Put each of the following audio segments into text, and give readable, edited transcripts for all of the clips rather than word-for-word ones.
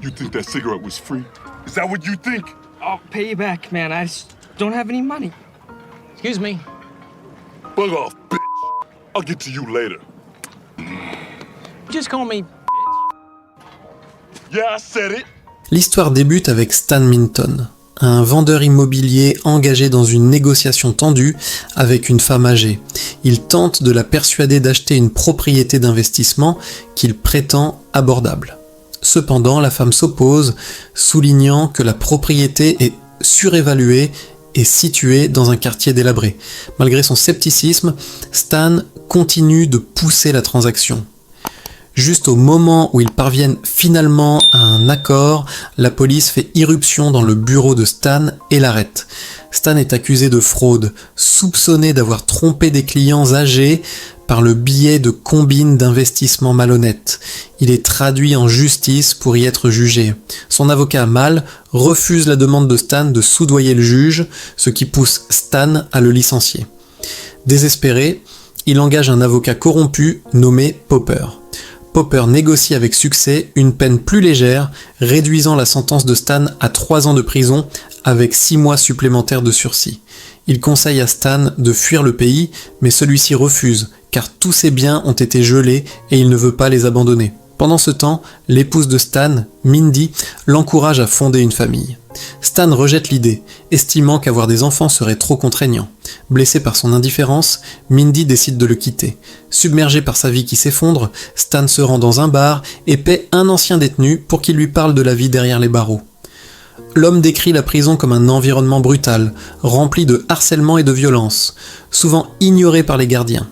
You think that cigarette was free? Is that what you think? I'll pay you back, man. I just don't have any money. Excuse me. Bug off, bitch. I'll get to you later. Just call me. Yeah, I said it. L'histoire débute avec Stan Minton, un vendeur immobilier engagé dans une négociation tendue avec une femme âgée. Il tente de la persuader d'acheter une propriété d'investissement qu'il prétend abordable. Cependant, la femme s'oppose, soulignant que la propriété est surévaluée et située dans un quartier délabré. Malgré son scepticisme, Stan continue de pousser la transaction. Juste au moment où ils parviennent finalement à un accord, la police fait irruption dans le bureau de Stan et l'arrête. Stan est accusé de fraude, soupçonné d'avoir trompé des clients âgés par le biais de combines d'investissement malhonnêtes. Il est traduit en justice pour y être jugé. Son avocat Mal refuse la demande de Stan de soudoyer le juge, ce qui pousse Stan à le licencier. Désespéré, il engage un avocat corrompu nommé Popper. Popper négocie avec succès une peine plus légère, réduisant la sentence de Stan à 3 ans de prison avec 6 mois supplémentaires de sursis. Il conseille à Stan de fuir le pays, mais celui-ci refuse, car tous ses biens ont été gelés et il ne veut pas les abandonner. Pendant ce temps, l'épouse de Stan, Mindy, l'encourage à fonder une famille. Stan rejette l'idée, estimant qu'avoir des enfants serait trop contraignant. Blessé par son indifférence, Mindy décide de le quitter. Submergé par sa vie qui s'effondre, Stan se rend dans un bar et paie un ancien détenu pour qu'il lui parle de la vie derrière les barreaux. L'homme décrit la prison comme un environnement brutal, rempli de harcèlement et de violence, souvent ignoré par les gardiens.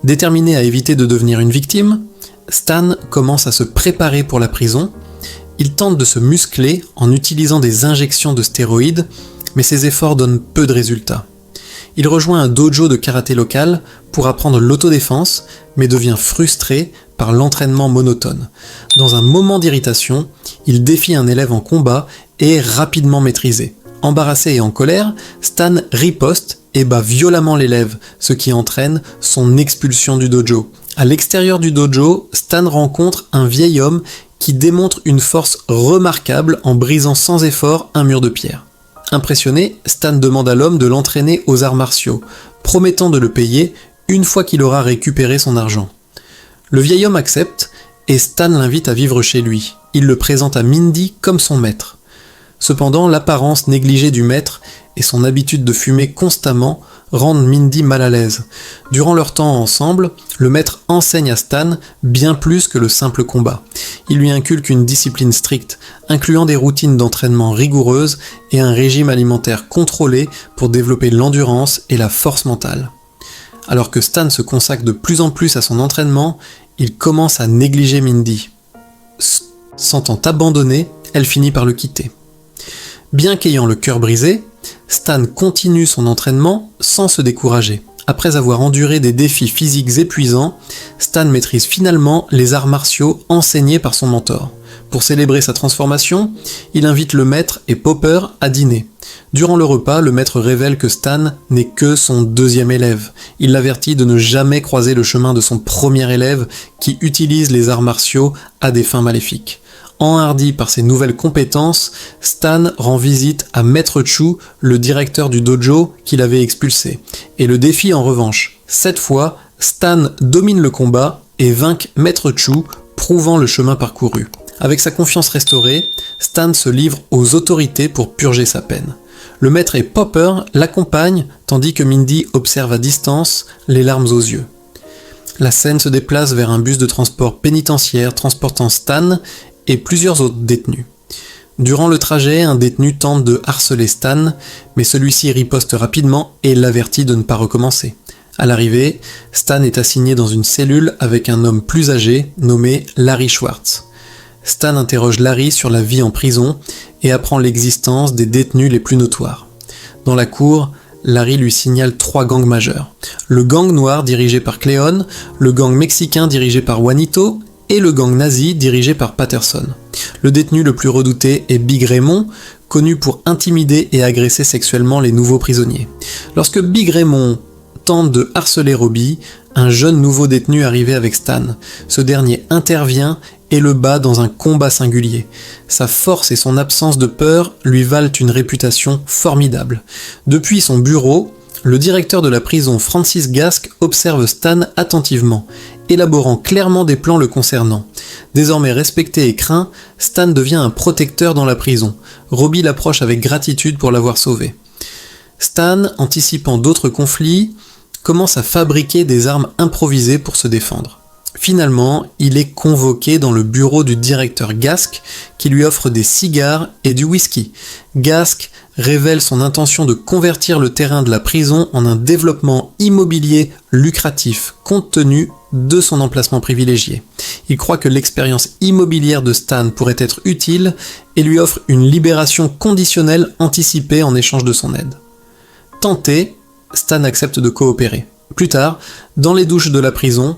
Déterminé à éviter de devenir une victime, Stan commence à se préparer pour la prison. Il tente de se muscler en utilisant des injections de stéroïdes, mais ses efforts donnent peu de résultats. Il rejoint un dojo de karaté local pour apprendre l'autodéfense, mais devient frustré par l'entraînement monotone. Dans un moment d'irritation, il défie un élève en combat et est rapidement maîtrisé. Embarrassé et en colère, Stan riposte et bat violemment l'élève, ce qui entraîne son expulsion du dojo. À l'extérieur du dojo, Stan rencontre un vieil homme qui démontre une force remarquable en brisant sans effort un mur de pierre. Impressionné, Stan demande à l'homme de l'entraîner aux arts martiaux, promettant de le payer une fois qu'il aura récupéré son argent. Le vieil homme accepte et Stan l'invite à vivre chez lui. Il le présente à Mindy comme son maître. Cependant, l'apparence négligée du maître et son habitude de fumer constamment rendent Mindy mal à l'aise. Durant leur temps ensemble, le maître enseigne à Stan bien plus que le simple combat. Il lui inculque une discipline stricte, incluant des routines d'entraînement rigoureuses et un régime alimentaire contrôlé pour développer l'endurance et la force mentale. Alors que Stan se consacre de plus en plus à son entraînement, il commence à négliger Mindy. Sentant abandonnée, elle finit par le quitter. Bien qu'ayant le cœur brisé, Stan continue son entraînement sans se décourager. Après avoir enduré des défis physiques épuisants, Stan maîtrise finalement les arts martiaux enseignés par son mentor. Pour célébrer sa transformation, il invite le maître et Popper à dîner. Durant le repas, le maître révèle que Stan n'est que son 2e élève. Il l'avertit de ne jamais croiser le chemin de son premier élève qui utilise les arts martiaux à des fins maléfiques. Enhardi par ses nouvelles compétences, Stan rend visite à Maître Chu, le directeur du dojo qu'il avait expulsé, et le défie en revanche. Cette fois, Stan domine le combat et vainc Maître Chu, prouvant le chemin parcouru. Avec sa confiance restaurée, Stan se livre aux autorités pour purger sa peine. Le maître et Popper l'accompagnent, tandis que Mindy observe à distance, les larmes aux yeux. La scène se déplace vers un bus de transport pénitentiaire transportant Stan et plusieurs autres détenus. Durant le trajet, un détenu tente de harceler Stan, mais celui-ci riposte rapidement et l'avertit de ne pas recommencer. À l'arrivée, Stan est assigné dans une cellule avec un homme plus âgé nommé Larry Schwartz. Stan interroge Larry sur la vie en prison et apprend l'existence des détenus les plus notoires. Dans la cour, Larry lui signale 3 gangs majeurs. Le gang noir dirigé par Cleon, le gang mexicain dirigé par Juanito et le gang nazi dirigé par Patterson. Le détenu le plus redouté est Big Raymond, connu pour intimider et agresser sexuellement les nouveaux prisonniers. Lorsque Big Raymond tente de harceler Robbie, un jeune nouveau détenu arrivé avec Stan. Ce dernier intervient et le bat dans un combat singulier. Sa force et son absence de peur lui valent une réputation formidable. Depuis son bureau, le directeur de la prison Francis Gask observe Stan attentivement, élaborant clairement des plans le concernant. Désormais respecté et craint, Stan devient un protecteur dans la prison. Robbie l'approche avec gratitude pour l'avoir sauvé. Stan, anticipant d'autres conflits, commence à fabriquer des armes improvisées pour se défendre. Finalement, il est convoqué dans le bureau du directeur Gask, qui lui offre des cigares et du whisky. Gask révèle son intention de convertir le terrain de la prison en un développement immobilier lucratif, compte tenu de son emplacement privilégié. Il croit que l'expérience immobilière de Stan pourrait être utile et lui offre une libération conditionnelle anticipée en échange de son aide. Tenté, Stan accepte de coopérer. Plus tard, dans les douches de la prison,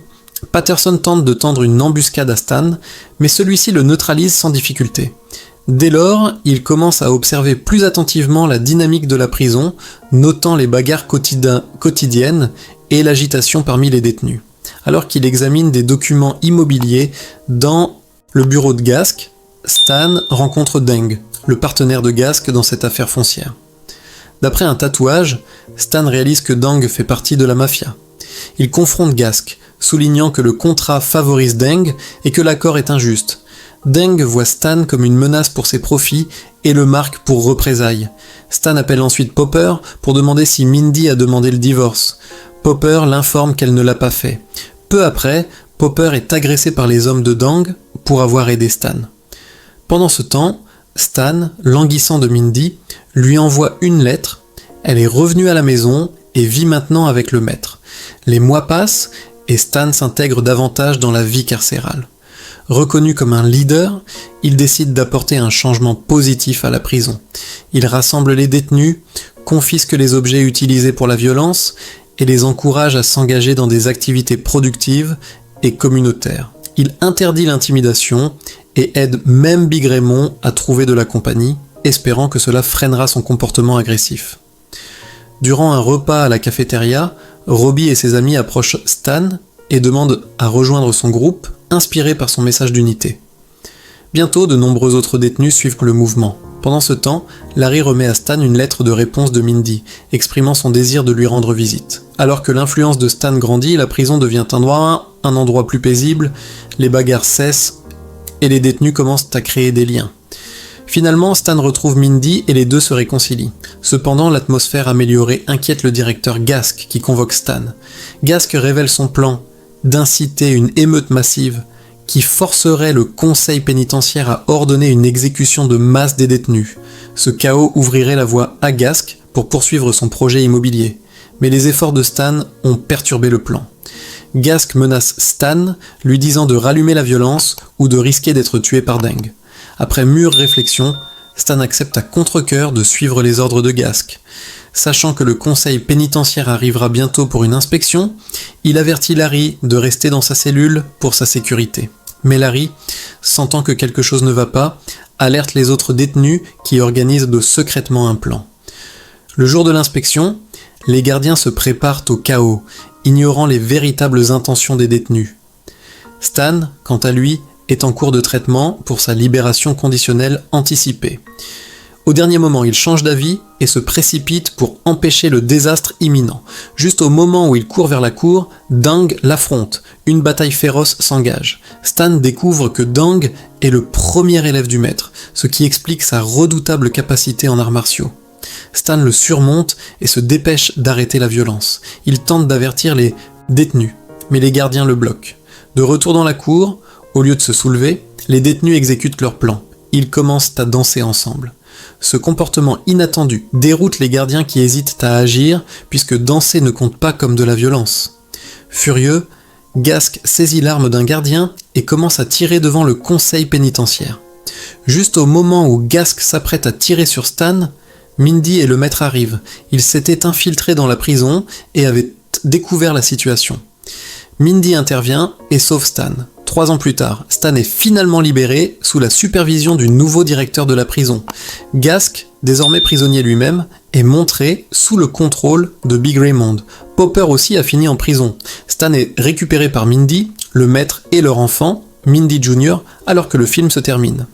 Patterson tente de tendre une embuscade à Stan, mais celui-ci le neutralise sans difficulté. Dès lors, il commence à observer plus attentivement la dynamique de la prison, notant les bagarres quotidiennes et l'agitation parmi les détenus. Alors qu'il examine des documents immobiliers dans le bureau de Gask, Stan rencontre Deng, le partenaire de Gask dans cette affaire foncière. D'après un tatouage, Stan réalise que Deng fait partie de la mafia. Il confronte Gask, soulignant que le contrat favorise Deng et que l'accord est injuste. Deng voit Stan comme une menace pour ses profits et le marque pour représailles. Stan appelle ensuite Popper pour demander si Mindy a demandé le divorce. Popper l'informe qu'elle ne l'a pas fait. Peu après, Popper est agressé par les hommes de Deng pour avoir aidé Stan. Pendant ce temps, Stan, languissant de Mindy, lui envoie une lettre. Elle est revenue à la maison et vit maintenant avec le maître. Les mois passent et Stan s'intègre davantage dans la vie carcérale. Reconnu comme un leader, il décide d'apporter un changement positif à la prison. Il rassemble les détenus, confisque les objets utilisés pour la violence et les encourage à s'engager dans des activités productives et communautaires. Il interdit l'intimidation et aide même Big Raymond à trouver de la compagnie, espérant que cela freinera son comportement agressif. Durant un repas à la cafétéria, Robbie et ses amis approchent Stan et demandent à rejoindre son groupe, inspiré par son message d'unité. Bientôt, de nombreux autres détenus suivent le mouvement. Pendant ce temps, Larry remet à Stan une lettre de réponse de Mindy, exprimant son désir de lui rendre visite. Alors que l'influence de Stan grandit, la prison devient un endroit plus paisible, les bagarres cessent et les détenus commencent à créer des liens. Finalement, Stan retrouve Mindy et les deux se réconcilient. Cependant, l'atmosphère améliorée inquiète le directeur Gask qui convoque Stan. Gask révèle son plan d'inciter une émeute massive qui forcerait le conseil pénitentiaire à ordonner une exécution de masse des détenus. Ce chaos ouvrirait la voie à Gask pour poursuivre son projet immobilier. Mais les efforts de Stan ont perturbé le plan. Gask menace Stan, lui disant de rallumer la violence ou de risquer d'être tué par Deng. Après mûre réflexion, Stan accepte à contre-cœur de suivre les ordres de Gask. Sachant que le conseil pénitentiaire arrivera bientôt pour une inspection, il avertit Larry de rester dans sa cellule pour sa sécurité. Mais Larry, sentant que quelque chose ne va pas, alerte les autres détenus qui organisent secrètement un plan. Le jour de l'inspection, les gardiens se préparent au chaos, ignorant les véritables intentions des détenus. Stan, quant à lui, est en cours de traitement pour sa libération conditionnelle anticipée. Au dernier moment, il change d'avis et se précipite pour empêcher le désastre imminent. Juste au moment où il court vers la cour, Deng l'affronte. Une bataille féroce s'engage. Stan découvre que Deng est le premier élève du maître, ce qui explique sa redoutable capacité en arts martiaux. Stan le surmonte et se dépêche d'arrêter la violence. Il tente d'avertir les détenus, mais les gardiens le bloquent. De retour dans la cour, au lieu de se soulever, les détenus exécutent leur plan. Ils commencent à danser ensemble. Ce comportement inattendu déroute les gardiens qui hésitent à agir, puisque danser ne compte pas comme de la violence. Furieux, Gask saisit l'arme d'un gardien et commence à tirer devant le conseil pénitentiaire. Juste au moment où Gask s'apprête à tirer sur Stan, Mindy et le maître arrivent. Ils s'étaient infiltrés dans la prison et avaient découvert la situation. Mindy intervient et sauve Stan. 3 ans plus tard, Stan est finalement libéré sous la supervision du nouveau directeur de la prison. Gask, désormais prisonnier lui-même, est montré sous le contrôle de Big Raymond. Popper aussi a fini en prison. Stan est récupéré par Mindy, le maître et leur enfant, Mindy Jr. alors que le film se termine.